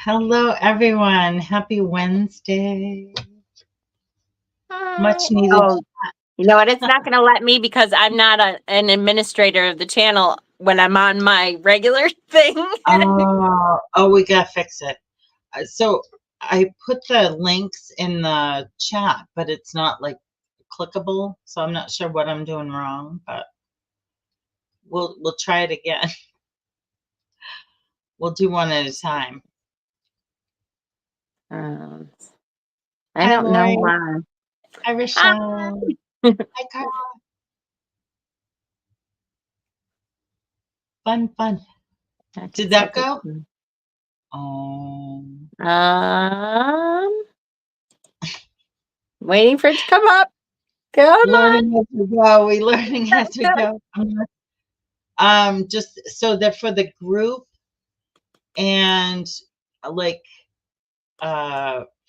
Hello, everyone. Happy Wednesday. Much needed. Oh, you know what? It's not going to let me because I'm not an administrator of the channel when I'm on my regular thing. Oh, we got to fix it. So I put the links in the chat, but it's not like clickable. So I'm not sure what I'm doing wrong, but we'll try it again. We'll do one at a time. I don't know why. Hi, Rochelle. Hi, Carla. Fun. Did that go? Waiting for it to come up. Come learning as we go. We learning as we go. Just so that for the group and like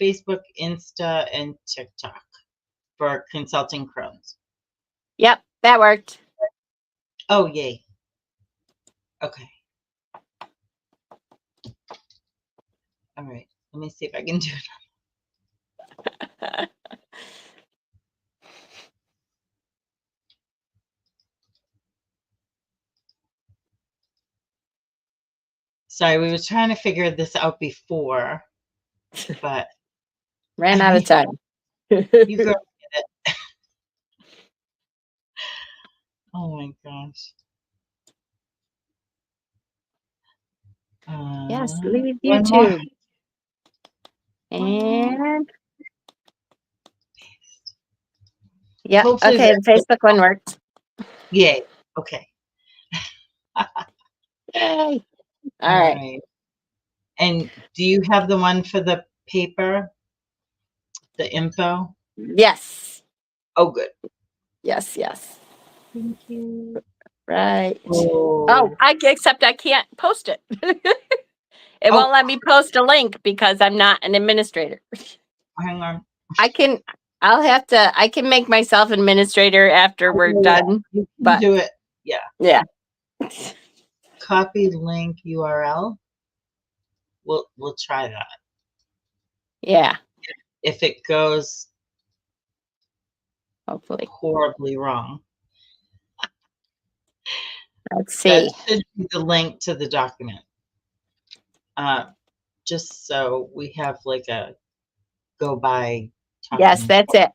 Facebook, Insta, and TikTok for Consulting Crones. Yep, that worked. Oh, yay. Okay. All right. Let me see if I can do it. Sorry, we were trying to figure this out before, but ran out of time. You girls get it. Oh my gosh. Yes, leave YouTube. And yeah, okay, the Facebook one worked. Yay. Okay. Yay. All right. And do you have the one for the paper? The info? Yes. Oh, good. Yes. Thank you. Right. Oh, except I can't post it. It won't let me post a link because I'm not an administrator. Hang on. I can make myself administrator after we're done. You can but do it. Yeah. Yeah. Copy link URL. We'll try that. Yeah. If it goes hopefully horribly wrong. Let's see. That should be the link to the document. Just so we have like a go by. Yes, that's it.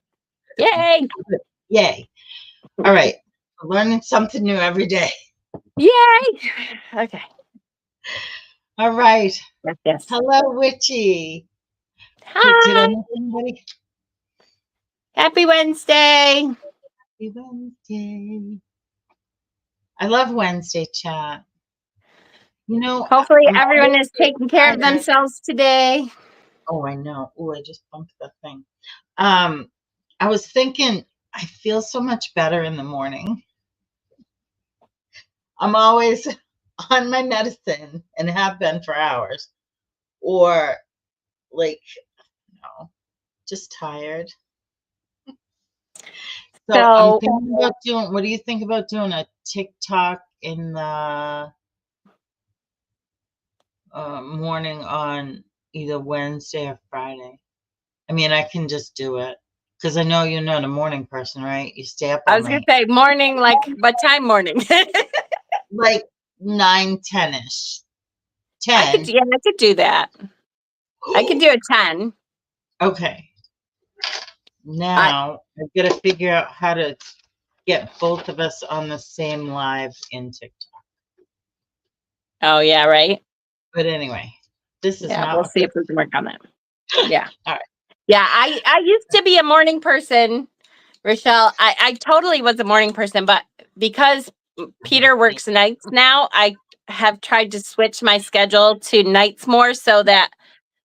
Yay. Yay. All right. We're learning something new every day. Yay. Okay. All right. Yes. Hello, Witchy. Hi. Did I miss anybody? Happy Wednesday. Happy Wednesday. I love Wednesday chat. You know, hopefully everyone is taking care of themselves today. Oh, I know. Oh, I just bumped that thing. I was thinking, I feel so much better in the morning. I'm always on my medicine and have been for hours, or like, just tired. So I'm thinking about doing. What do you think about doing a TikTok in the morning on either Wednesday or Friday? I mean, I can just do it because I know you're not a morning person, right? You stay up all night. I was going to say morning, like what time morning? Like 9, 10-ish. 10. I could do that. I could do a 10. Okay. Now I've got to figure out how to get both of us on the same live in TikTok. Oh yeah, right. But anyway, this is not. We'll see if we can work on that. Yeah. All right. Yeah, I used to be a morning person, Rochelle. I totally was a morning person, but because Peter works nights now, I have tried to switch my schedule to nights more so that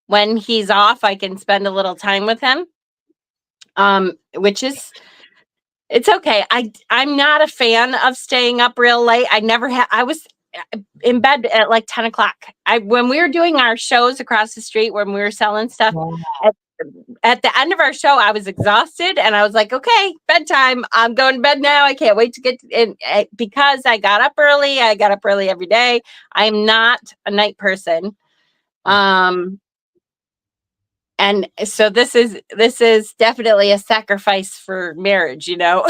when he's off, I can spend a little time with him. Which is, it's okay. I'm not a fan of staying up real late. I was in bed at like 10 o'clock. When we were doing our shows across the street, when we were selling stuff, at the end of our show, I was exhausted and I was like, okay, bedtime. I'm going to bed now. I can't wait to get in because I got up early. I got up early every day. I'm not a night person. And so this is definitely a sacrifice for marriage, you know.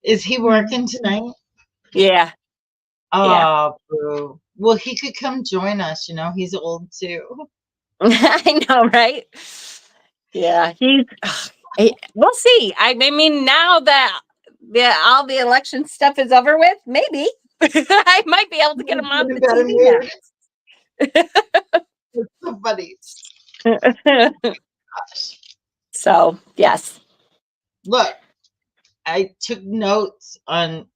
Is he working tonight? Yeah. Yeah. Oh, boo. Well, he could come join us. You know, he's old too. I know, right? Yeah, we'll see. I mean, now that all the election stuff is over with, maybe I might be able to get him on the Better TV now. It's so funny. So, yes. Look, I took notes on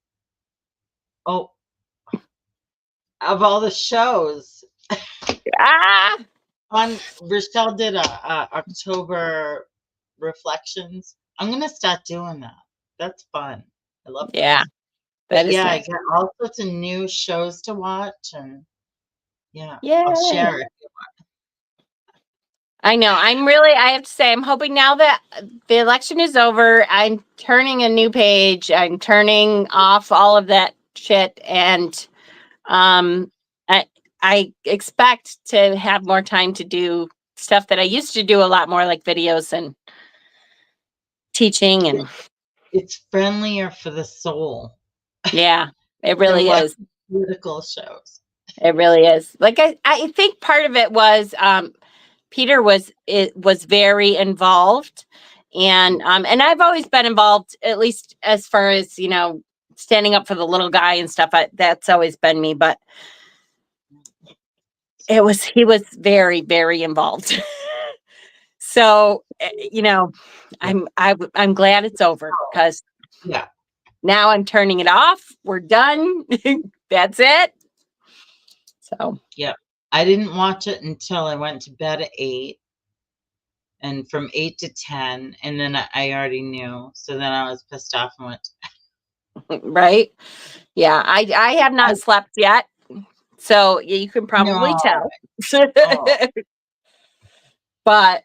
of all the shows. Rochelle did a October reflections. I'm gonna start doing that. That's fun. I love those. Yeah, But is yeah, nice. I got all sorts of new shows to watch, and yeah, Yeah, I'll share it. I know. I have to say, I'm hoping now that the election is over, I'm turning a new page. I'm turning off all of that shit, and I expect to have more time to do stuff that I used to do a lot more, like videos and teaching, and It's friendlier for the soul yeah, it than really watching is. political shows. It really is. Like I think part of it was Peter was very involved, and I've always been involved, at least as far as, you know, standing up for the little guy and stuff. That's always been me, but he was very, very involved. So, you know, I'm glad it's over, because Yeah, now I'm turning it off. We're done. That's it. So, yeah. I didn't watch it until I went to bed at 8, and from 8 to 10, and then I already knew. So then I was pissed off and went. right? Yeah, I have not slept yet, so you can probably No. tell. Oh. But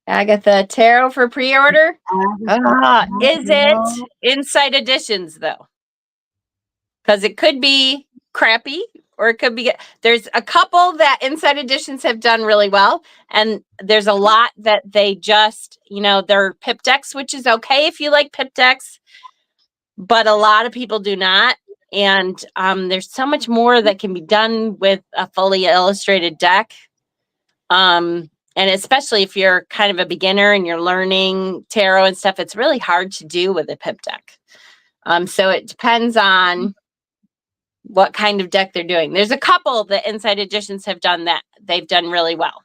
Agatha, tarot for pre-order. Is it Inside Editions though? Because it could be crappy, or it could be. There's a couple that Inside Editions have done really well, and there's a lot that they just, you know, they're pip decks, which is okay if you like pip decks, but a lot of people do not. And there's so much more that can be done with a fully illustrated deck. And especially if you're kind of a beginner and you're learning tarot and stuff, it's really hard to do with a pip deck. So it depends on what kind of deck they're doing. There's a couple that Inside Editions have done that they've done really well.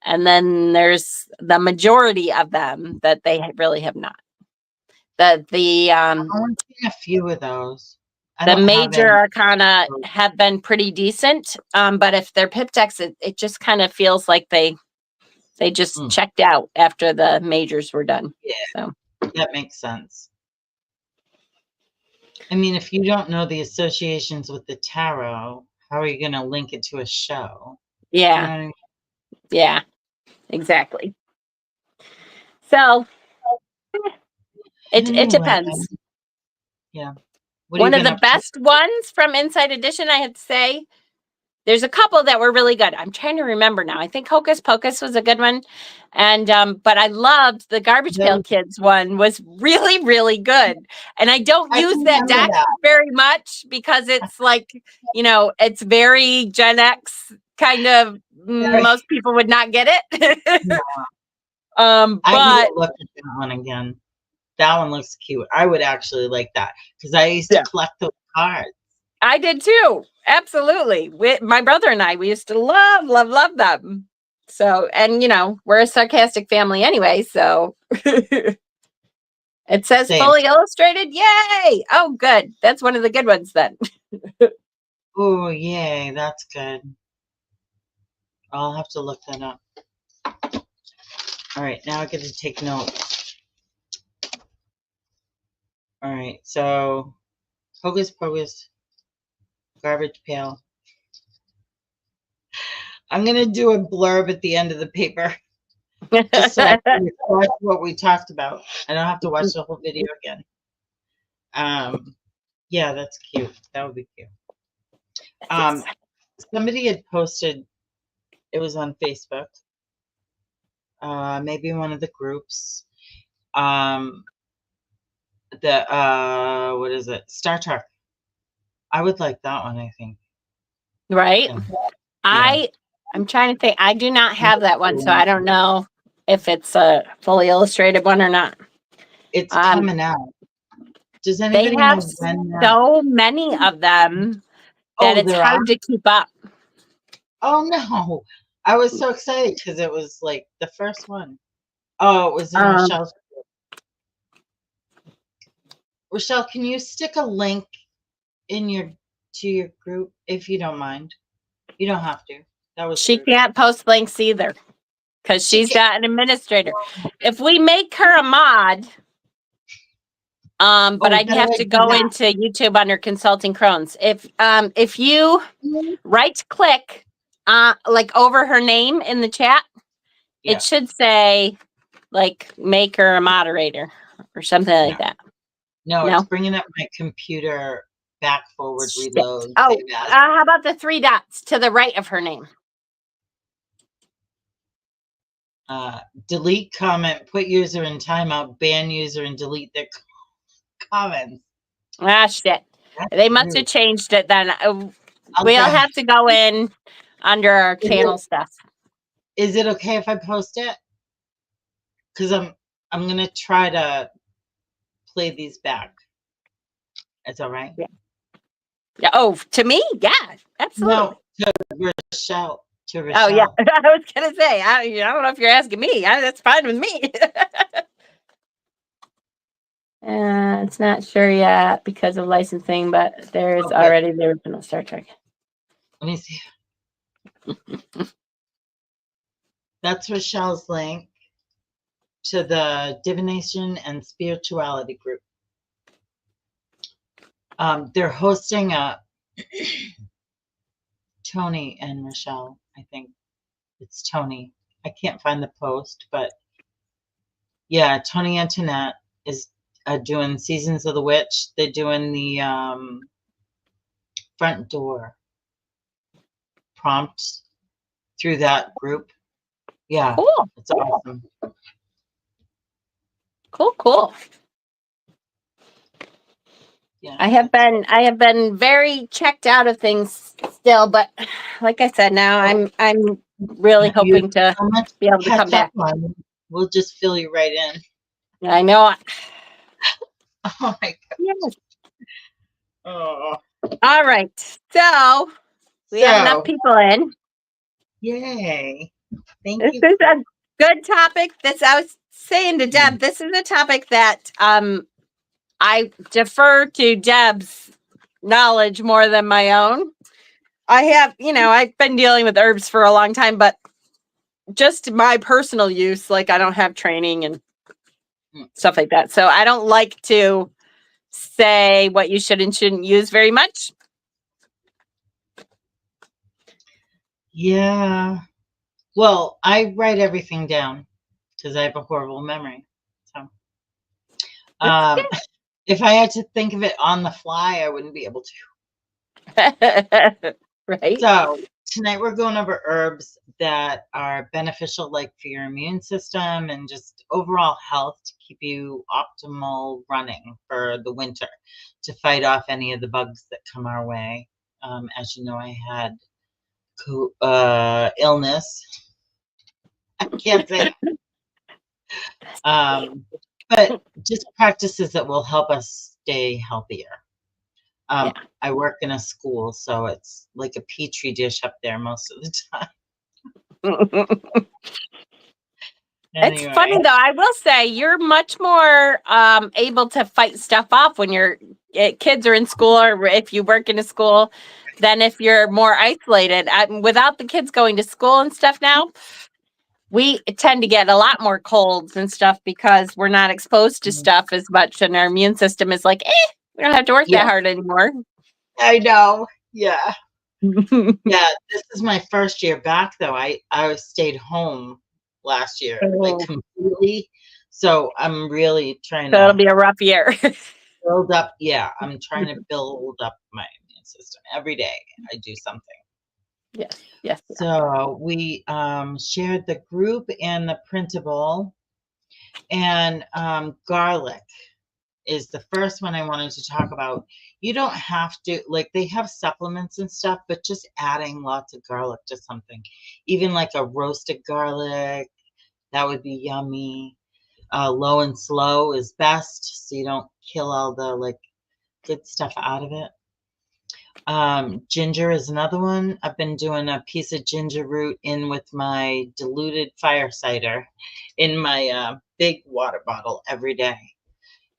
And then there's the majority of them that they really have not. I've only seen a few of those. The major arcana have been pretty decent. But if they're pip decks, it just kind of feels like they just checked out after the majors were done. Yeah, so that makes sense. I mean, if you don't know the associations with the tarot, how are you going to link it to a show? Yeah. You know what I mean? Yeah, exactly. So it depends. Yeah. One of the best ones from Inside Edition, I had to say, there's a couple that were really good. I'm trying to remember now. I think Hocus Pocus was a good one. And but I loved the Garbage Pail Kids one, was really, really good. And I don't use that deck very much because it's like, you know, it's very Gen X kind of, most people would not get it. Yeah. But I need to look at that one again. That one looks cute. I would actually like that because I used to collect those cards. I did too. Absolutely. My brother and I, we used to love them. So, and you know, we're a sarcastic family anyway. So it says fully illustrated. Yay. Oh, good. That's one of the good ones then. Oh, yay. That's good. I'll have to look that up. All right. Now I get to take notes. All right. So Hocus Pocus, Garbage Pail. I'm going to do a blurb at the end of the paper. Just so I can watch what we talked about. I don't have to watch the whole video again. Yeah, that's cute. That would be cute. somebody had posted, it was on Facebook, maybe one of the groups. What is it? Star Trek. I would like that one, I think. Right. Yeah. I'm trying to think. I do not have that one, so I don't know if it's a fully illustrated one or not. It's coming out. Does They anybody have know when that? so many of them that it's there hard to keep up. Oh no. I was so excited because it was like the first one. Oh, it was in Rochelle's group. Rochelle, can you stick a link in to your group if you don't mind? You don't have to. That was She rude. can't post links either because she's not an administrator. If we make her a mod, but I'd have to go into YouTube under Consulting Crones. If you right click like over her name in the chat, it should say like make her a moderator or something like that. No, it's bringing up my computer back, forward, reload. Oh, how about the 3 dots to the right of her name? Delete comment, put user in timeout, ban user, and delete their comments. Ah, shit. They must have changed it then. We'll have to go in under our channel stuff. Is it okay if I post it? Because I'm gonna try to play these back. It's all right. Yeah. Oh, to me, yeah, absolutely. No, to Rochelle. Oh yeah, I was gonna say. I don't know if you're asking me. That's fine with me. It's not sure yet because of licensing, but there's already the original Star Trek. Let me see. That's Rochelle's link to the Divination and Spirituality group. They're hosting a Tony and Rochelle, I think. It's Tony. I can't find the post, but yeah, Tony Antoinette is doing Seasons of the Witch. They're doing the front door prompts through that group. Yeah, cool. It's awesome. Cool. Yeah, I have been very checked out of things still, but like I said, now I'm really hoping to be able to come back. We'll just fill you right in. I know. Oh my God. Yes. Oh. All right. So we have enough people in. Yay. Thank you. This is a good topic. I was saying to Deb, this is a topic that I defer to Deb's knowledge more than my own. I have, I've been dealing with herbs for a long time, but just my personal use, like I don't have training and stuff like that. So I don't like to say what you should and shouldn't use very much. Yeah. Well, I write everything down because I have a horrible memory. So if I had to think of it on the fly, I wouldn't be able to. Right. So tonight we're going over herbs that are beneficial, like for your immune system and just overall health, to keep you optimal running for the winter, to fight off any of the bugs that come our way. As you know, I had illness. I can't say. But just practices that will help us stay healthier. I work in a school, so it's like a petri dish up there most of the time. It's funny though. I will say you're much more able to fight stuff off when your kids are in school, or if you work in a school, than if you're more isolated. Without the kids going to school and stuff now, we tend to get a lot more colds and stuff because we're not exposed to stuff as much, and our immune system is like, we don't have to work that hard anymore. I know. Yeah. Yeah. This is my first year back though. I stayed home last year, like completely. So I'm really trying to. It'll be a rough year. Build up. Yeah. I'm trying to build up my immune system every day. I do something. Yes. Yes. So we shared the group and the printable, and garlic is the first one I wanted to talk about. You don't have to, like, they have supplements and stuff, but just adding lots of garlic to something, even like a roasted garlic, that would be yummy. Low and slow is best, so you don't kill all the like good stuff out of it. Ginger is another one. I've been doing a piece of ginger root in with my diluted fire cider in my big water bottle every day.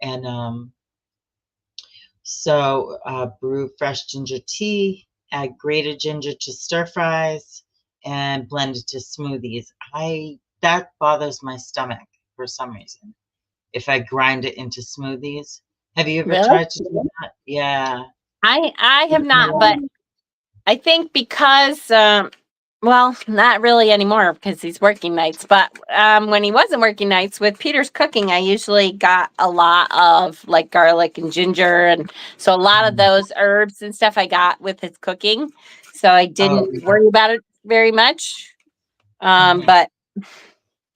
And so brew fresh ginger tea, add grated ginger to stir fries, and blend it to smoothies. That bothers my stomach for some reason if I grind it into smoothies. Have you ever Really? tried to do that? Yeah. I have not, but I think because well, not really anymore because he's working nights, but when he wasn't working nights with Peter's cooking, I usually got a lot of like garlic and ginger, and so a lot of those herbs and stuff I got with his cooking. So I Oh, didn't worry about it very much. But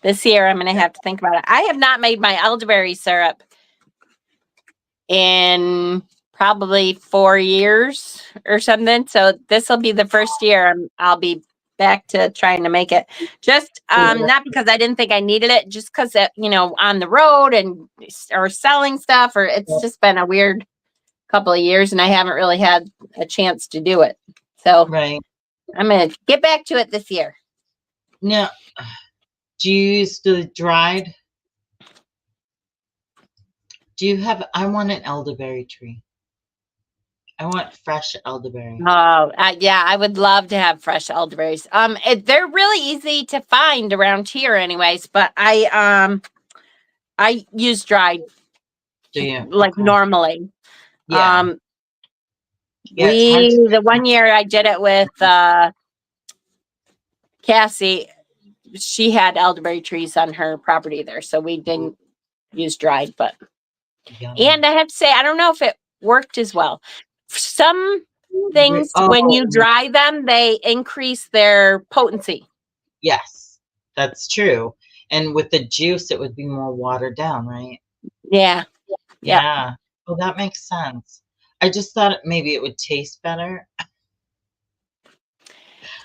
this year I'm going to have to think about it. I have not made my elderberry syrup in probably 4 years or something. So this will be the first year I'll be back to trying to make it. Just not because I didn't think I needed it, just because on the road and or selling stuff, or it's just been a weird couple of years and I haven't really had a chance to do it. So right. I'm gonna get back to it this year. Now, do you use the dried? I want an elderberry tree. I want fresh elderberry. Oh, yeah, I would love to have fresh elderberries. They're really easy to find around here, anyways. But I use dried Do you? like Okay. normally. Yeah. Yeah, it's hard to. The one year I did it with Cassie, she had elderberry trees on her property there, so we didn't use dried. But Yummy. and I have to say, I don't know if it worked as well. Some things, when you dry them, they increase their potency. Yes, that's true. And with the juice, it would be more watered down, right? Yeah. Yeah. Yeah. Oh, that makes sense. I just thought maybe it would taste better.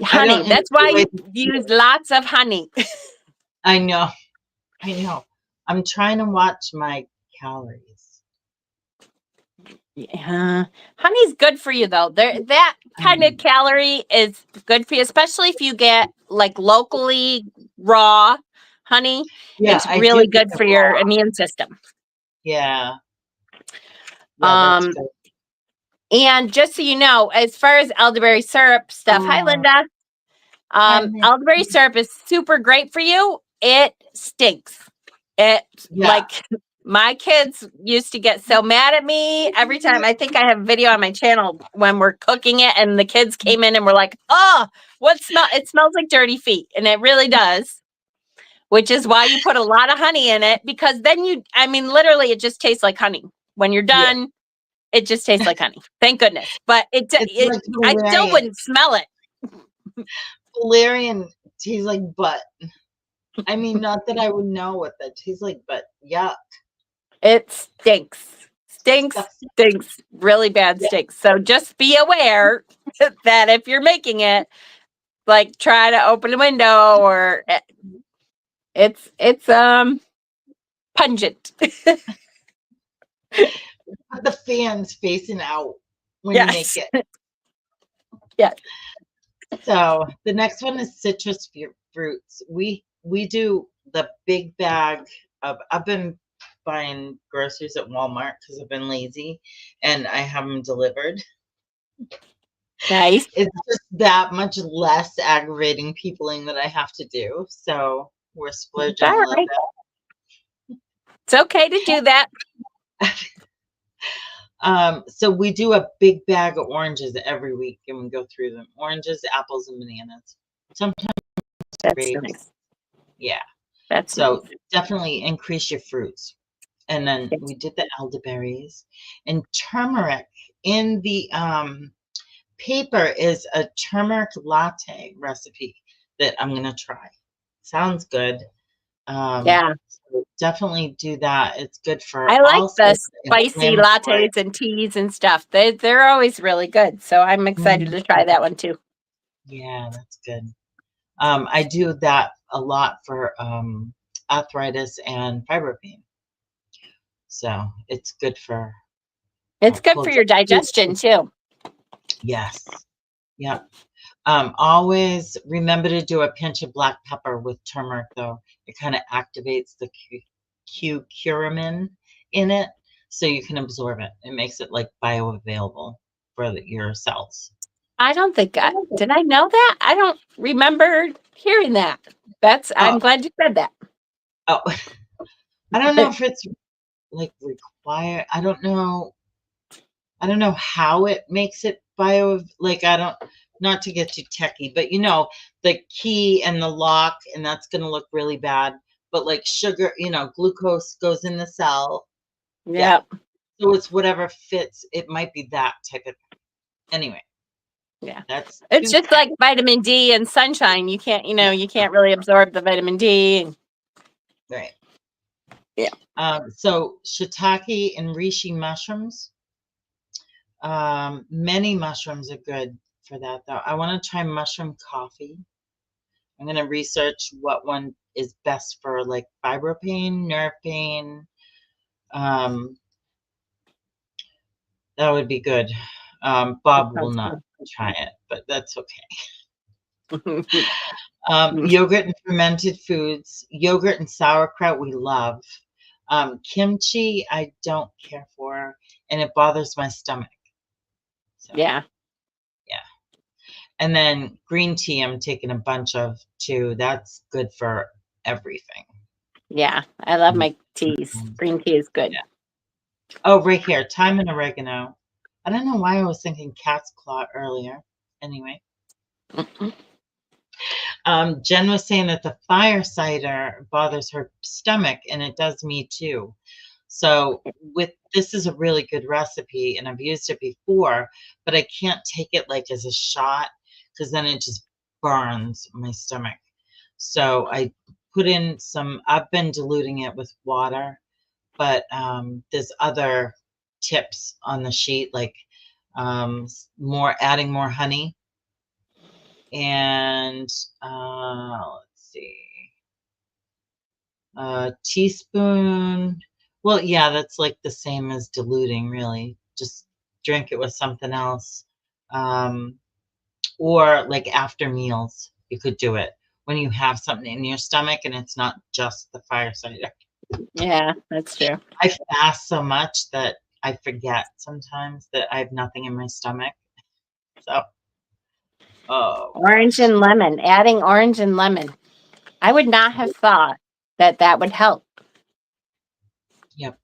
Honey. That's why you use lots of honey. I know. I know. I'm trying to watch my calories. Yeah. Honey's good for you though. That kind of calorie is good for you, especially if you get like locally raw honey. Yeah, It's I really do get good the for your raw. immune system. Yeah. Yeah, that's good. And just so you know, as far as elderberry syrup stuff, hi Linda. Elderberry syrup is super great for you. It stinks. It like my kids used to get so mad at me every time. I think I have a video on my channel when we're cooking it and the kids came in and were like, "Oh, it smells like dirty feet." And it really does. Which is why you put a lot of honey in it, because then literally it just tastes like honey. When you're done, it just tastes like honey. Thank goodness. But I still wouldn't smell it. Valerian tastes like butt. I mean, not that I would know what that tastes like, but yuck. It stinks. Stinks. Really bad stinks. So just be aware that if you're making it, like try to open a window or it's pungent. Put the fans facing out when you make it. Yeah. So the next one is citrus fruits. We do the big bag of. I've been buying groceries at Walmart because I've been lazy, and I have them delivered. Nice. It's just that much less aggravating peopling that I have to do. So we're splurging a little bit. It's okay to do that. So we do a big bag of oranges every week, and we go through them: oranges, apples, and bananas. Sometimes grapes. Nice. Yeah. That's so nice. Definitely increase your fruits. And then we did the elderberries and turmeric in the paper is a turmeric latte recipe that I'm going to try. Sounds good. Yeah. So definitely do that. It's good for I like all the sorts of spicy inflammatory. lattes and teas and stuff. They're always really good. So I'm excited to try that one too. Yeah, that's good. I do that a lot for arthritis and fibro pain. So it's good for It's good for cold. your digestion too. Yes. Yeah. Always remember to do a pinch of black pepper with turmeric, though. It kind of activates the curcumin in it, so you can absorb it. It makes it like bioavailable for your cells. I don't think did I know that? I don't remember hearing that. I'm glad you said that. Oh, I don't know if it's like required. I don't know how it makes it like not to get too techie, but the key and the lock, and that's going to look really bad, but like sugar, glucose goes in the cell. Yeah. So it's whatever fits. It might be that type of thing. Anyway. Yeah. That's It's just like vitamin D and sunshine. You can't, you can't really absorb the vitamin D. Right. Yeah. So shiitake and reishi mushrooms. Many mushrooms are good for that, though. I want to try mushroom coffee. I'm going to research what one is best for like fibro pain, nerve pain. That would be good. Bob will not try it, but that's okay. Yogurt and fermented foods. Yogurt and sauerkraut we love. Kimchi I don't care for, and it bothers my stomach. So, yeah. And then green tea I'm taking a bunch of too. That's good for everything. Yeah, I love my teas. Green tea is good. Yeah. Oh, right here, thyme and oregano. I don't know why I was thinking cat's claw earlier. Anyway. Jen was saying that the fire cider bothers her stomach, and it does me too. So this is a really good recipe, and I've used it before, but I can't take it like as a shot because then it just burns my stomach. So I put in I've been diluting it with water, but there's other tips on the sheet, like adding more honey. And let's see, teaspoon. Well, yeah, that's like the same as diluting, really. Just drink it with something else. Or like after meals, you could do it when you have something in your stomach and it's not just the fire cider. Yeah, that's true. I fast so much that I forget sometimes that I have nothing in my stomach. So, orange and lemon. Adding orange and lemon. I would not have thought that would help. Yep.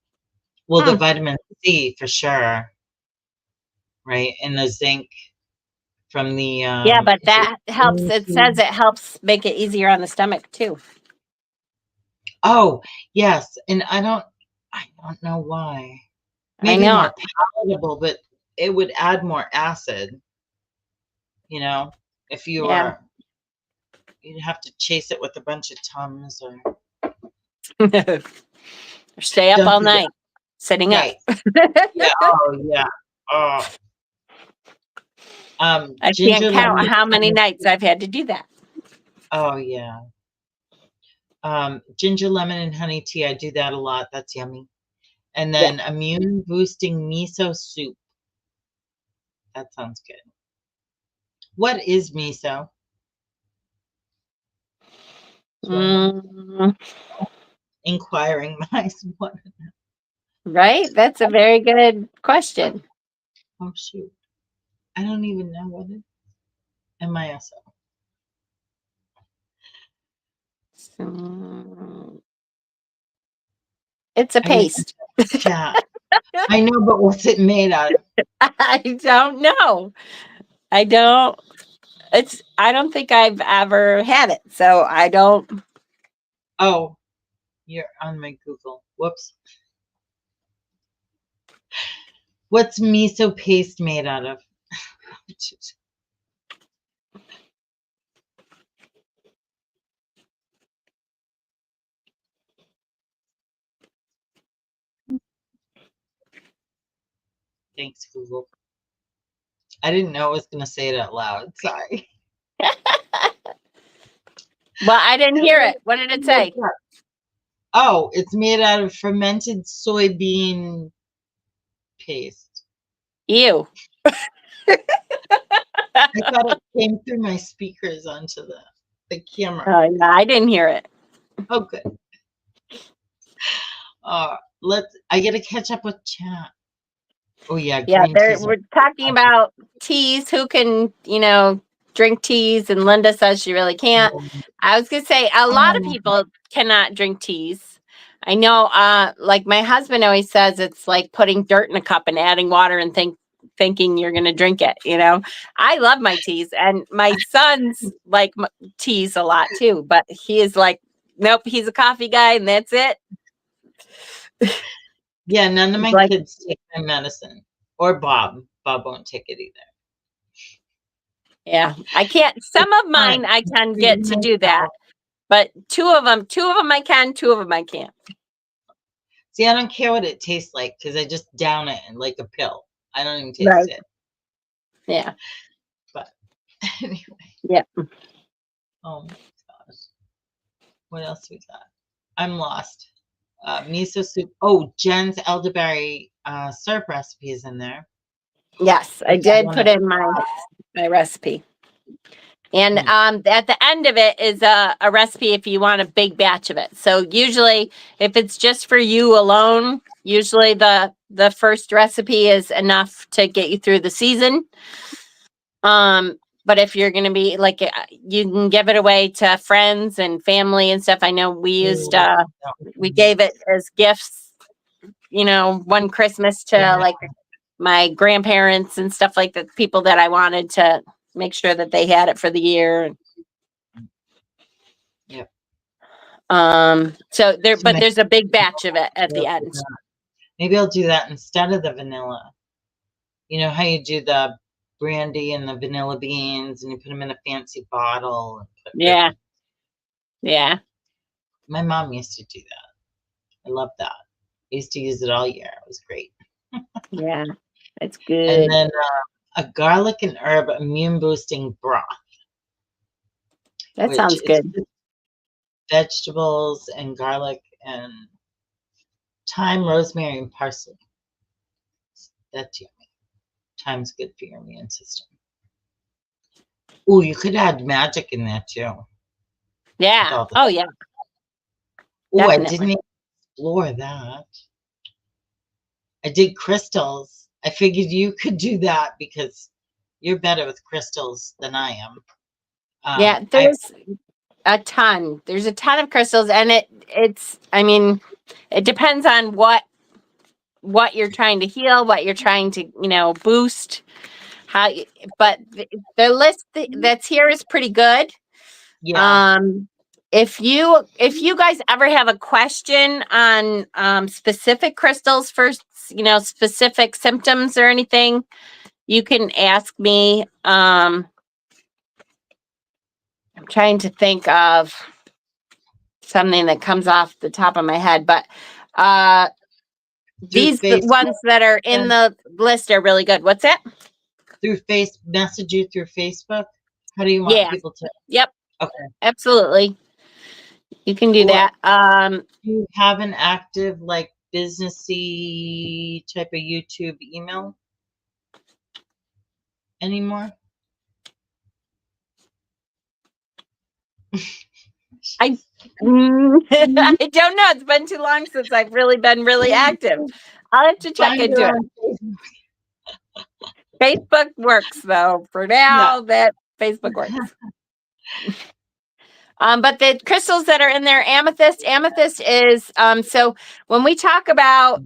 Well, the vitamin C for sure, right? And the zinc from the yeah, but that helps. It says it helps make it easier on the stomach too. Oh, yes. And I don't know why. Maybe I know. more palatable, but it would add more acid. If you were, you'd have to chase it with a bunch of Tums or stay up all night, sitting up. Yeah. Oh, yeah. Oh. I can't count how many nights I've had to do that. Oh, yeah. Ginger, lemon, and honey tea. I do that a lot. That's yummy. And then immune boosting miso soup. That sounds good. What is miso? Inquiring minds. Right? That's a very good question. Oh, shoot. I don't even know what it is. MISO. It's a paste. Yeah. I know, but what's it made out of? I don't know. I don't think I've ever had it, so I don't. Oh, you're on my Google. Whoops. What's miso paste made out of? Thanks, Google. I didn't know I was going to say it out loud. Sorry. Well, I didn't hear it. What did it say? Oh, it's made out of fermented soybean paste. Ew. I thought it came through my speakers onto the camera. Oh, no, I didn't hear it. Oh, good. I get to catch up with chat. Oh yeah, Yeah, green teas. we're talking about teas. Who can, drink teas? And Linda says she really can't. I was gonna say a lot of people cannot drink teas. I know, like my husband always says, it's like putting dirt in a cup and adding water and thinking you're gonna drink it. I love my teas, and my sons like teas a lot too. But he is like, nope, he's a coffee guy, and that's it. Yeah, none of my kids take my medicine. Or Bob. Bob won't take it either. Yeah, I can't. Some of mine I can get to do that, but two of them I can, two of them I can't. See, I don't care what it tastes like because I just down it in like a pill. I don't even taste it. Yeah. But anyway. Yeah. Oh my gosh. What else we got? I'm lost. Miso soup. Oh, Jen's elderberry syrup recipe is in there. Yes, I did put in my recipe. And at the end of it is a recipe if you want a big batch of it. So usually if it's just for you alone, usually the first recipe is enough to get you through the season. But if you're going to be like, you can give it away to friends and family and stuff. I know we used, we gave it as gifts, one Christmas to like my grandparents and stuff like that, people that I wanted to make sure that they had it for the year. Yep. So there's a big batch of it at the end. Maybe I'll do that instead of the vanilla. You know how you do the brandy and the vanilla beans and you put them in a fancy bottle. Yeah. Yeah. My mom used to do that. I love that. I used to use it all year. It was great. Yeah, it's good. And then a garlic and herb immune boosting broth. That sounds good. Vegetables and garlic and thyme, rosemary, and parsley. That's yummy. Thyme's good for your immune system. Oh, you could add magic in there too. Yeah. Oh, yeah. Oh, I didn't explore that. I did crystals. I figured you could do that because you're better with crystals than I am. Yeah, there's a ton. There's a ton of crystals, and it depends on what you're trying to heal, what you're trying to, boost. But the list that's here is pretty good. Yeah. If you guys ever have a question on specific crystals for specific symptoms or anything, you can ask me. I'm trying to think of something that comes off the top of my head, but these ones that are in the list are really good. What's that? Message you through Facebook? How do you want people to? Yep. Okay. Absolutely. You can do that. Do you have an active, like, businessy type of YouTube email anymore? I don't know. It's been too long since I've really been really active. I'll have to check into it. Facebook works though. For now, that Facebook works. But the crystals that are in there, amethyst is so when we talk about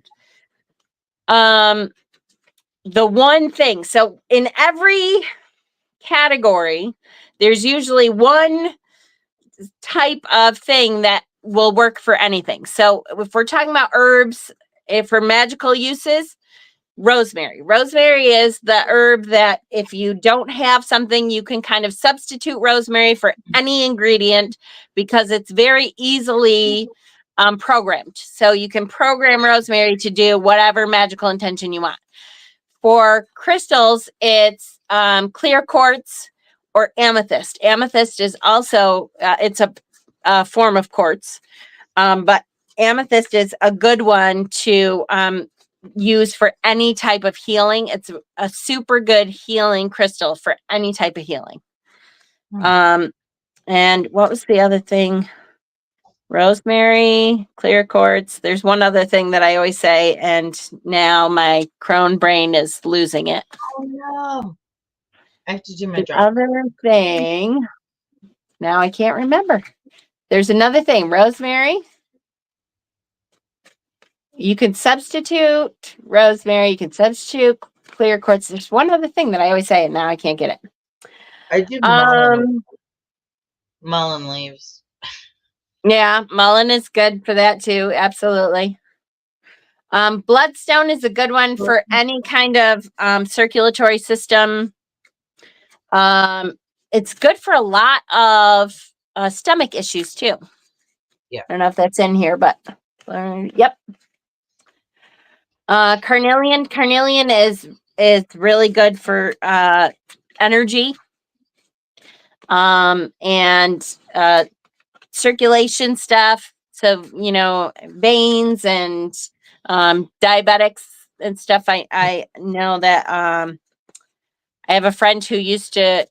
the one thing, so in every category, there's usually one type of thing that will work for anything. So if we're talking about herbs, for magical uses, rosemary. Rosemary is the herb that if you don't have something, you can kind of substitute rosemary for any ingredient because it's very easily programmed. So you can program rosemary to do whatever magical intention you want. For crystals, it's clear quartz or amethyst. Amethyst is also, it's a form of quartz, but amethyst is a good one to use for any type of healing. It's a super good healing crystal for any type of healing. And what was the other thing? Rosemary, clear quartz. There's one other thing that I always say, and now my crone brain is losing it. Oh no. I have to do my The job. other thing, now I can't remember. There's another thing, rosemary. You can substitute rosemary. You can substitute clear quartz. There's one other thing that I always say, and now I can't get it. I do mullein leaves. Yeah, mullein is good for that too. Absolutely. Bloodstone is a good one for any kind of circulatory system. It's good for a lot of stomach issues too. Yeah. I don't know if that's in here, but yep. Carnelian. Carnelian is really good for energy. And circulation stuff. So, you know, veins and diabetics and stuff. I know that I have a friend who used to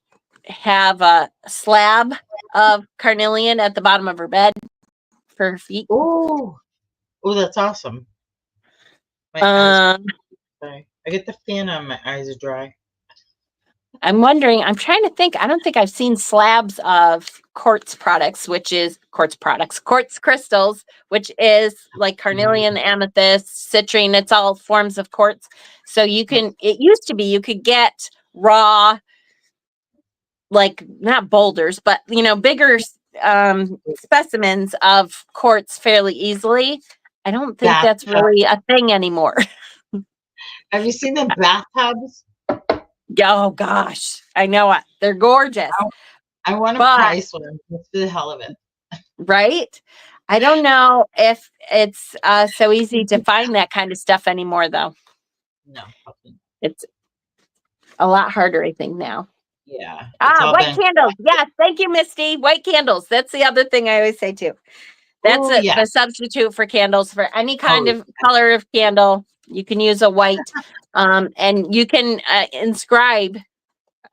have a slab of carnelian at the bottom of her bed for her feet. Oh, that's awesome. My eyes I get the fan on, my eyes are dry. I'm wondering, I'm trying to think. I don't think I've seen slabs of quartz products, which is quartz crystals, which is like carnelian, amethyst, citrine. It's all forms of quartz. So you can, it used to be you could get raw, like not boulders, but you know, bigger specimens of quartz fairly easily. I don't think that's really a thing anymore. Have you seen the bathtubs? Oh gosh, I know it. They're gorgeous. I want to price one just for the hell of it. Right? I don't know if it's so easy to find that kind of stuff anymore, though. No. It's a lot harder, I think, now. Yeah. White candles. Yes, thank you, Misty. White candles. That's the other thing I always say, too. That's the substitute for candles for any kind of color of candle. You can use a white, and you can inscribe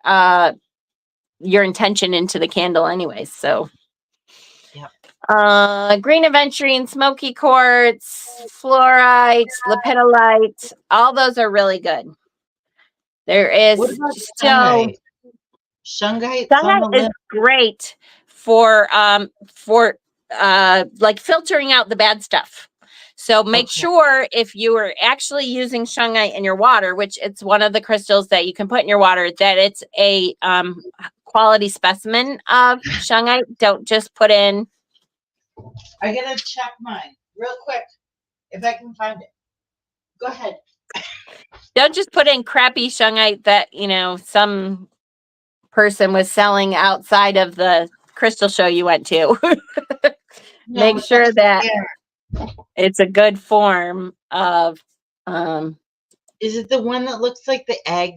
your intention into the candle anyways. So, green aventurine, smoky quartz, fluorite, lepidolite, all those are really good. There is shungite. Shungite is great for like filtering out the bad stuff. So make sure if you are actually using shungite in your water, which it's one of the crystals that you can put in your water, that it's a quality specimen of shungite. Don't just put in. I gotta check mine real quick if I can find it. Go ahead. Don't just put in crappy shungite that, you know, some person was selling outside of the crystal show you went to. Make sure that it's a good form of. Is it the one that looks like the egg?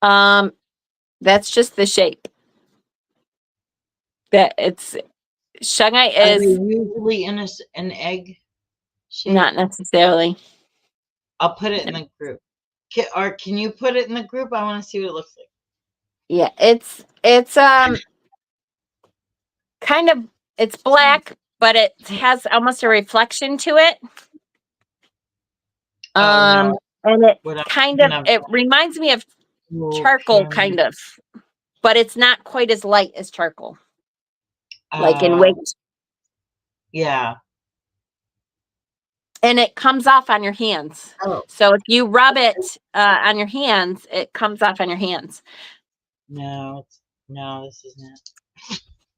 That's just the shape. That it's shungite is usually in an egg shape? Not necessarily. I'll put it in the group. Can you put it in the group? I want to see what it looks like. Yeah, it's kind of, it's black, but it has almost a reflection to it. And it kind of, it reminds me of charcoal kind of, but it's not quite as light as charcoal, like in weight. Yeah. And it comes off on your hands. So if you rub it on your hands, it comes off on your hands. No, this isn't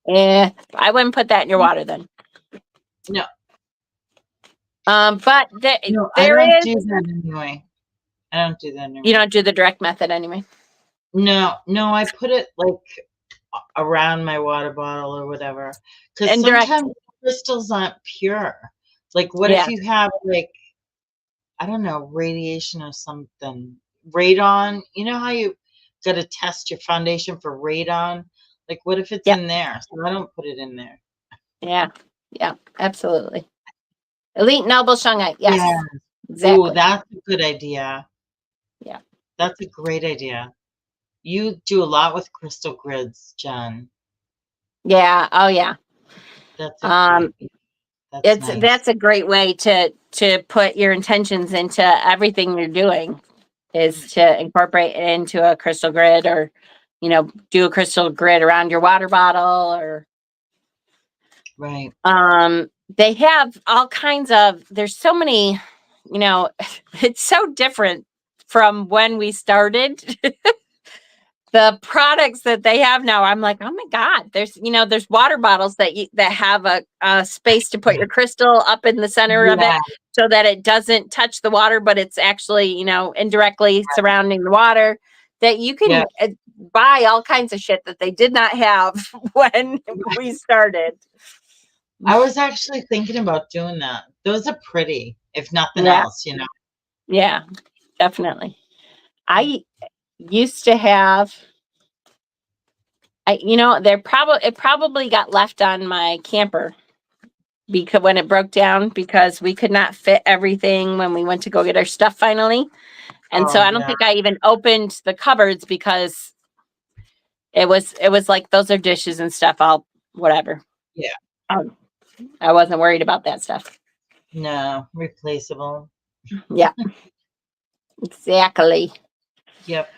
it. I wouldn't put that in your water then. No. But No, I there don't is, do that anyway. I don't do that anymore. you don't do the direct method anyway. No, I put it like around my water bottle or whatever. Because And direct, sometimes crystals aren't pure. Like, what yeah, if you have like, I don't know, radiation or something? Radon. You know how you got to test your foundation for radon? Like, what if it's yeah, in there? So I don't put it in there. yeah, yeah, absolutely. Elite Noble Shungite, yes, Yeah. Oh, exactly. that's a good idea. Yeah, That's a great idea. You do a lot with crystal grids, Jen. yeah, oh yeah. That's a great. That's nice. That's a great way to put your intentions into everything you're doing, is to incorporate it into a crystal grid, or do a crystal grid around your water bottle, or Right. they have all kinds of, there's so many, it's so different from when we started. The products that they have now, I'm like, oh my God, there's water bottles that have a space to put your crystal up in the center of it, Yeah. so that it doesn't touch the water, but it's actually, indirectly surrounding the water, that you Yeah. can buy all kinds of shit that they did not have when we started. I was actually thinking about doing that. Those are pretty, if nothing Yeah. else, Yeah, definitely. I used to have, it probably got left on my camper because when it broke down, because we could not fit everything when we went to go get our stuff finally. And so Oh, I don't yeah. think I even opened the cupboards, because it was like, those are dishes and stuff. I'll whatever. Yeah. I wasn't worried about that stuff. No, replaceable. Yeah, exactly. Yep.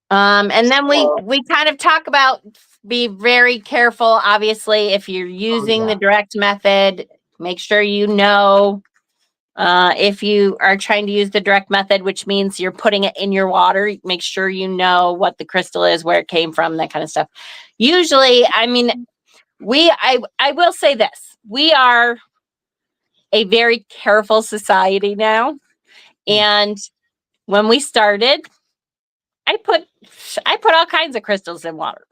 And then we kind of talk about, be very careful. Obviously, if you're using the direct method, make sure if you are trying to use the direct method, which means you're putting it in your water, make sure you know what the crystal is, where it came from, that kind of stuff. Usually, I mean, I will say this: we are a very careful society now, and when we started, I put all kinds of crystals in water.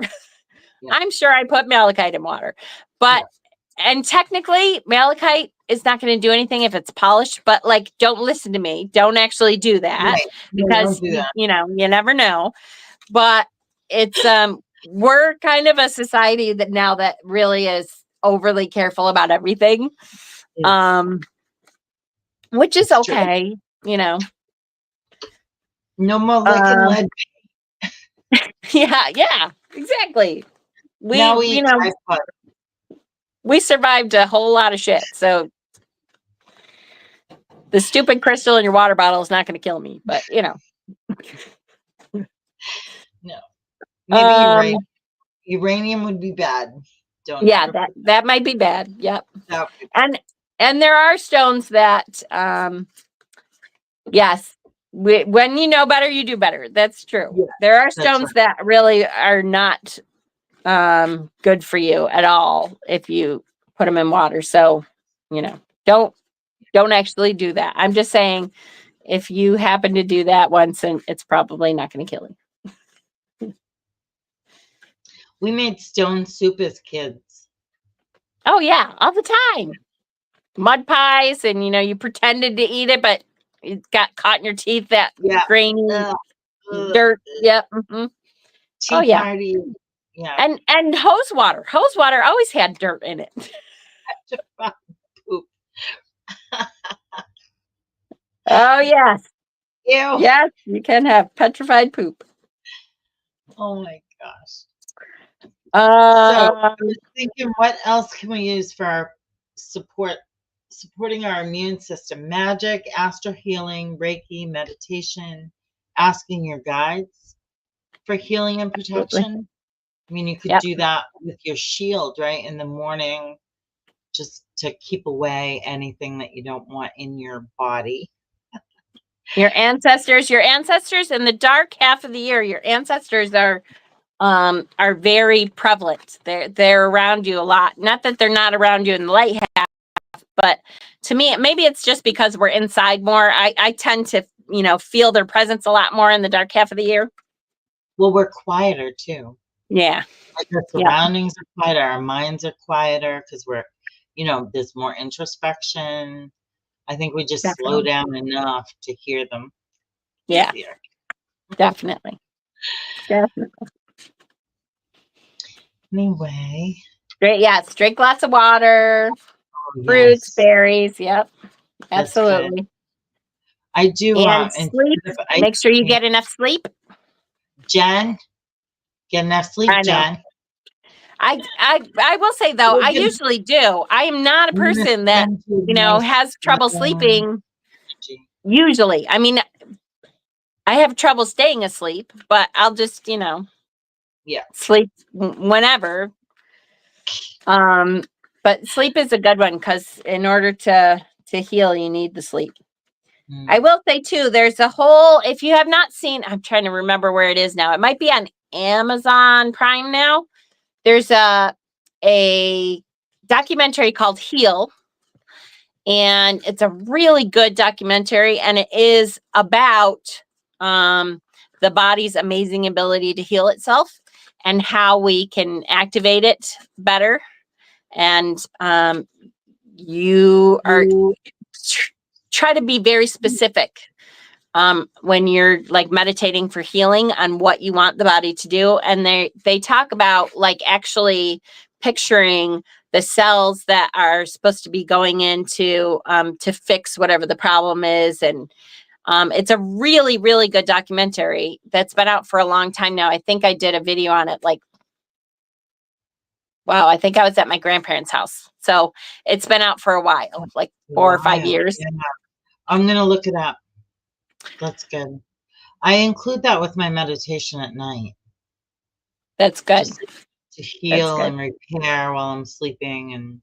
Yeah. I'm sure I put malachite in water, but and technically malachite is not going to do anything if it's polished, but like, don't listen to me. Don't actually do that, Right. No, because don't do that. you never know. But it's we're kind of a society that now that really is overly careful about everything. Which is okay, No more licking lead. Yeah, exactly. Now we tripod. We survived a whole lot of shit, so the stupid crystal in your water bottle is not going to kill me, but No. Maybe you're right. Uranium would be bad. Don't. Yeah, that might be bad. Yep. That would be bad. And there are stones that, yes, when you know better, you do better. That's true. Yeah, there are stones that really are not good for you at all if you put them in water. So, don't actually do that. I'm just saying, if you happen to do that once, and it's probably not going to kill you. We made stone soup as kids. Oh yeah, all the time. Mud pies, and you pretended to eat it, but it got caught in your teeth, that grainy dirt. Yep. Mm-hmm. Oh yeah. Party. Yeah. And hose water. Hose water always had dirt in it. Poop. Oh yes. Ew. Yes, you can have petrified poop. Oh my gosh. So I was thinking, what else can we use for our supporting our immune system? Magic, astral healing, Reiki, meditation, asking your guides for healing and protection. I mean, you could do that with your shield, right? In the morning, just to keep away anything that you don't want in your body. Your ancestors in the dark half of the year, your ancestors are very prevalent. They're around you a lot. Not that they're not around you in the light half, But to me, maybe it's just because we're inside more. I tend to, feel their presence a lot more in the dark half of the year. Well, we're quieter too. Yeah. Like our surroundings are quieter, our minds are quieter because we're, there's more introspection. I think we just slow down enough to hear them. Yeah, easier. definitely. Anyway. Drink lots of water, fruits, berries. Yep, absolutely. I do. And sleep. Make sure you get enough sleep. Jen, get enough sleep, Jen. I will say though, I usually do. I am not a person that has trouble sleeping. Usually, I mean, I have trouble staying asleep, but I'll just sleep whenever. But sleep is a good one because in order to heal, you need the sleep. I will say too, there's a whole, if you have not seen, I'm trying to remember where it is now. It might be on Amazon Prime now. There's a documentary called Heal. And it's a really good documentary. And it is about the body's amazing ability to heal itself and how we can activate it better. And you are try to be very specific when you're like meditating for healing on what you want the body to do. And they talk about like actually picturing the cells that are supposed to be going into to fix whatever the problem is. And it's a really, really good documentary that's been out for a long time now. I think I did a video on it I think I was at my grandparents' house. So it's been out for a while, like 4 or 5 years. Yeah. I'm going to look it up. That's good. I include that with my meditation at night. That's good. Just to heal and repair while I'm sleeping. And,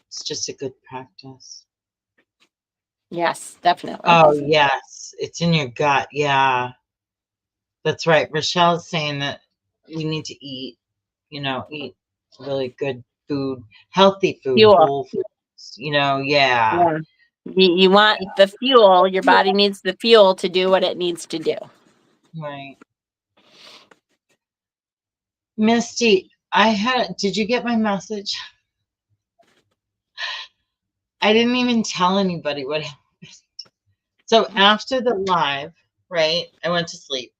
it's just a good practice. Yes, definitely. Oh, yes. It's in your gut. Yeah. That's right. Rochelle's saying that we need to eat, eat really good food, healthy food, whole foods, yeah. You want the fuel. Your body needs the fuel to do what it needs to do. Right. Misty, did you get my message? I didn't even tell anybody what happened. So after the live, right, I went to sleep.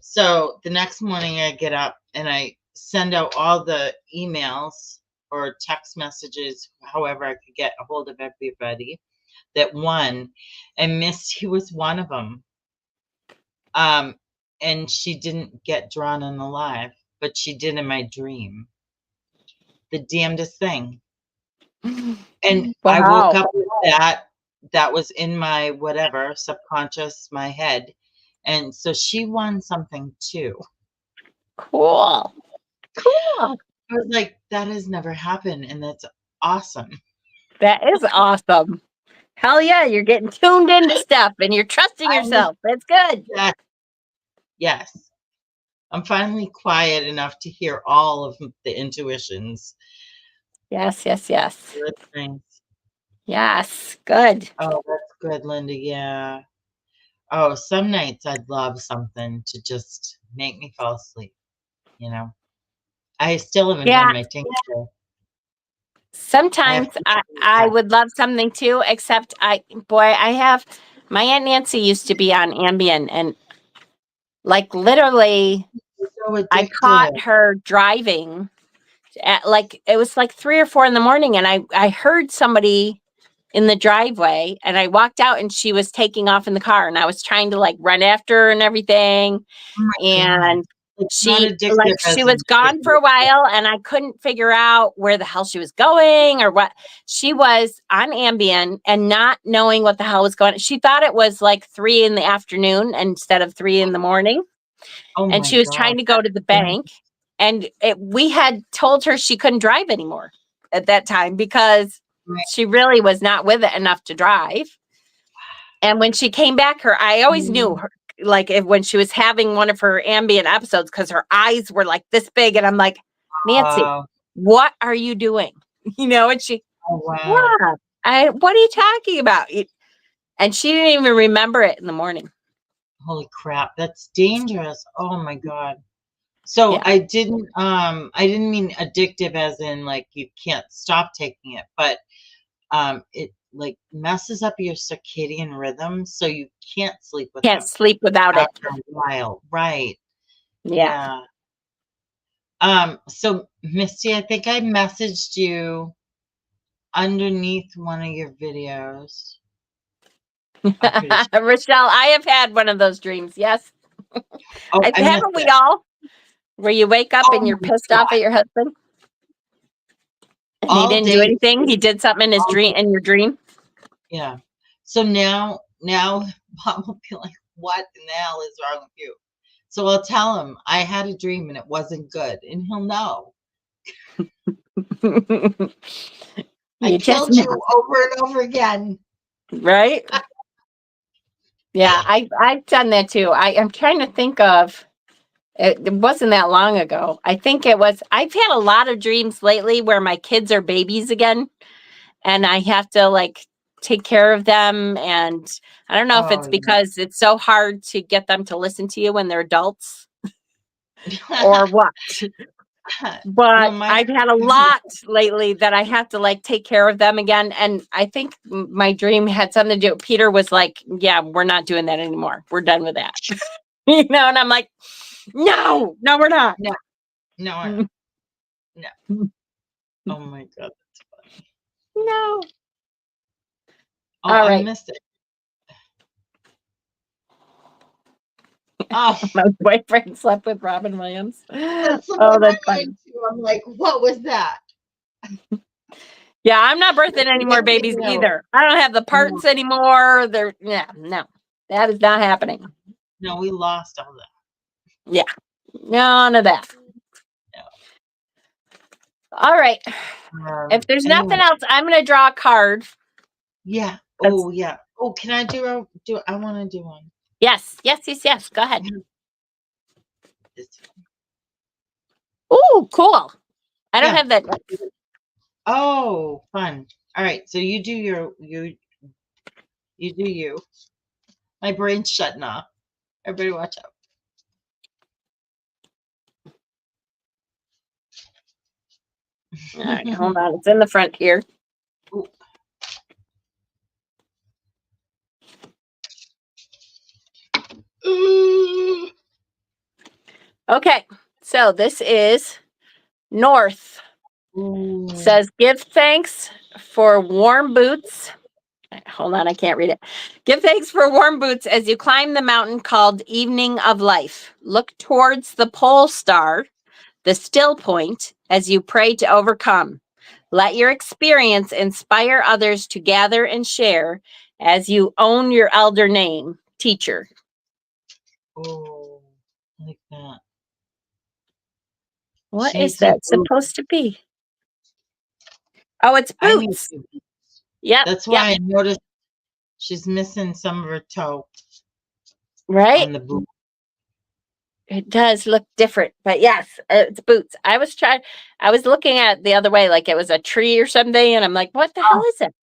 So the next morning I get up and I send out all the emails or text messages, however I could get a hold of everybody that won. And Misty was one of them. And she didn't get drawn in the live, but she did in my dream. The damnedest thing. And I woke up with that. That was in my whatever, subconscious, my head. And so she won something too. Cool. I was like, that has never happened. And that's awesome. That is awesome. Hell yeah, you're getting tuned into stuff and you're trusting yourself. That's good. Yes. I'm finally quiet enough to hear all of the intuitions. Yes. Good things. Yes, good. Oh, that's good, Linda. Yeah. Oh, some nights I'd love something to just make me fall asleep. I still haven't done my tincture. Sometimes I would love something too, except my Aunt Nancy used to be on Ambien and like literally I caught her driving at it was like 3 or 4 in the morning and I heard somebody in the driveway and I walked out and she was taking off in the car and I was trying to run after her and everything. And she was gone for a while and I couldn't figure out where the hell she was going or what. She was on Ambien and not knowing what the hell was going on. She thought it was 3 in the afternoon instead of 3 in the morning. And she was trying to go to the bank and we had told her she couldn't drive anymore at that time because she really was not with it enough to drive. And when she came back, I always knew her, when she was having one of her Ambien episodes, because her eyes were this big. And I'm like, Nancy, what are you doing? And she, Oh, wow. what? What are you talking about? And she didn't even remember it in the morning. Holy crap. That's dangerous. Oh my God. So Yeah. I didn't mean addictive as in like you can't stop taking it, but it like messes up your circadian rhythm, so you can't sleep with Can't them sleep without it. after a while. Right. Yeah. Yeah. So Misty, I think I messaged you underneath one of your videos. I'm pretty sure. Rochelle, I have had one of those dreams. Yes. Oh, I missed Haven't we it. all? Where you wake up and Oh you're my pissed God. off at your husband and he All didn't do day. anything. He did something in his All dream, in your dream. Yeah. So now Bob will be like, what in the hell is wrong with you? So I'll tell him I had a dream and it wasn't good, and he'll know. I You just killed you know, over and over again. right? Yeah, I've done that too. I'm trying to think of it wasn't that long ago. I think it was. I've had a lot of dreams lately where my kids are babies again, and I have to like take care of them. And I don't know if it's Oh because it's so hard to get them to listen to you when they're adults yeah. or what. No, But my I've had a lot lately that I have to like take care of them again. And I think my dream had something to do. Peter was like, yeah, we're not doing that anymore. We're done with that. And I'm like, no, we're not. no, no, I don't. No. Oh my God, that's funny. No. Oh, All I right. missed it. Oh, My boyfriend slept with Robin Williams. that's the Oh, one that's I funny. mind too. I'm like, what was that? Yeah, I'm not birthing any more Let me babies know. either. I don't have the No, parts anymore. No, that is not happening. no, we lost all that. Yeah, none of that. No. All right. If there's Anyway, nothing else, I'm going to draw a card. yeah. That's, Oh, yeah. Oh, can I I want to do one. yes. Go ahead. This Oh, cool. I don't Yeah. have that. Oh, fun. All right. So you do you do you. My brain's shutting off. Everybody watch out. All right, hold on. It's in the front here. Ooh. Ooh. Okay. So this is North. Ooh. It says, give thanks for warm boots. Hold on, I can't read it. Give thanks for warm boots as you climb the mountain called Evening of Life. Look towards the pole star, the still point, as you pray to overcome. Let your experience inspire others to gather and share as you own your elder name, teacher. Oh, like that. What She is needs new that boots. supposed to be? Oh, it's I need boots. new boots. Yep. That's why I noticed she's missing some of her toe Right? on the boot. It does look different, but yes, it's boots. I was looking at it the other way, like it was a tree or something, and I'm like, what the hell Oh, is it?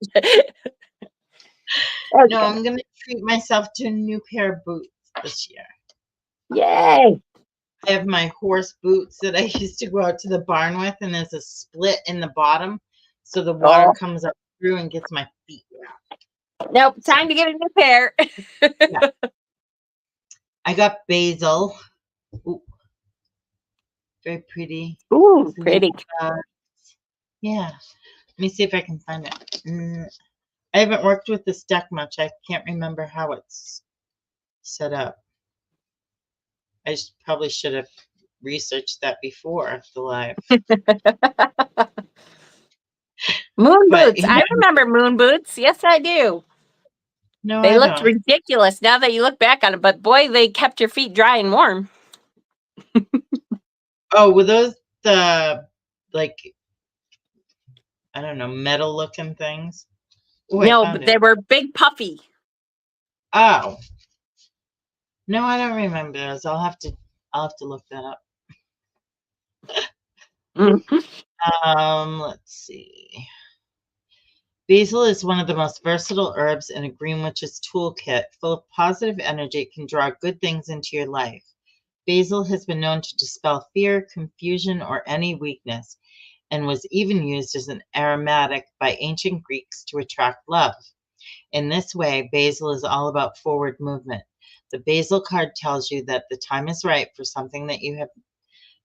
no, Okay. I'm gonna treat myself to a new pair of boots this year. Yay. I have my horse boots that I used to go out to the barn with, and there's a split in the bottom, so the water Oh, comes up through and gets my feet wet. nope. So Time to get a new pair. yeah, I got basil. Ooh, very pretty. Ooh, Leaf, pretty. yeah. Let me see if I can find it. I haven't worked with this deck much. I can't remember how it's set up. I probably should have researched that before the live. Moon But boots. I remember moon boots. Yes, I do. no, They I looked don't. ridiculous now that you look back on it, but boy, they kept your feet dry and warm. Oh, were those the like I don't know metal looking things? Oh, I No, found but it. they were big puffy. Oh no, I don't remember those. I'll have to look that up. Let's see. Basil is one of the most versatile herbs in a green witch's toolkit. Full of positive energy, it can draw good things into your life. Basil has been known to dispel fear, confusion, or any weakness, and was even used as an aromatic by ancient Greeks to attract love. In this way, basil is all about forward movement. The basil card tells you that the time is right for something that you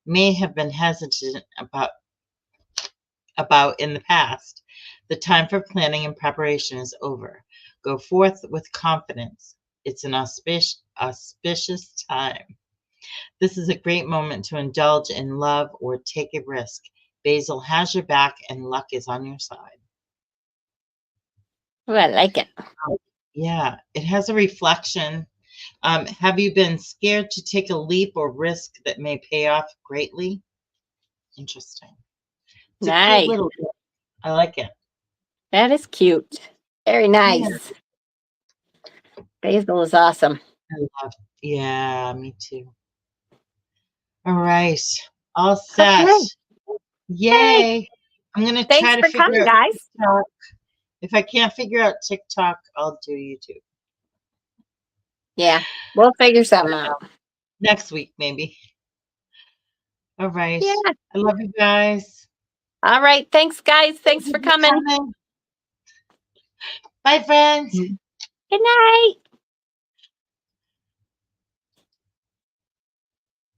may have been hesitant about in the past. The time for planning and preparation is over. Go forth with confidence. It's an auspicious time. This is a great moment to indulge in love or take a risk. Basil has your back and luck is on your side. Oh, I like it. Yeah, it has a reflection. Have you been scared to take a leap or risk that may pay off greatly? Interesting. It's a cute Nice. little gift. I like it. That is cute. Very nice. Basil is awesome. Yeah, me too. All right. All set. Okay. Yay. I'm going to try to Thanks for figure coming, out guys. TikTok. If I can't figure out TikTok, I'll do YouTube. Yeah, we'll figure something out. Next week, maybe. All right. Yeah. I love you guys. All right. Thanks, guys. Thanks for coming. Bye, friends. Good night.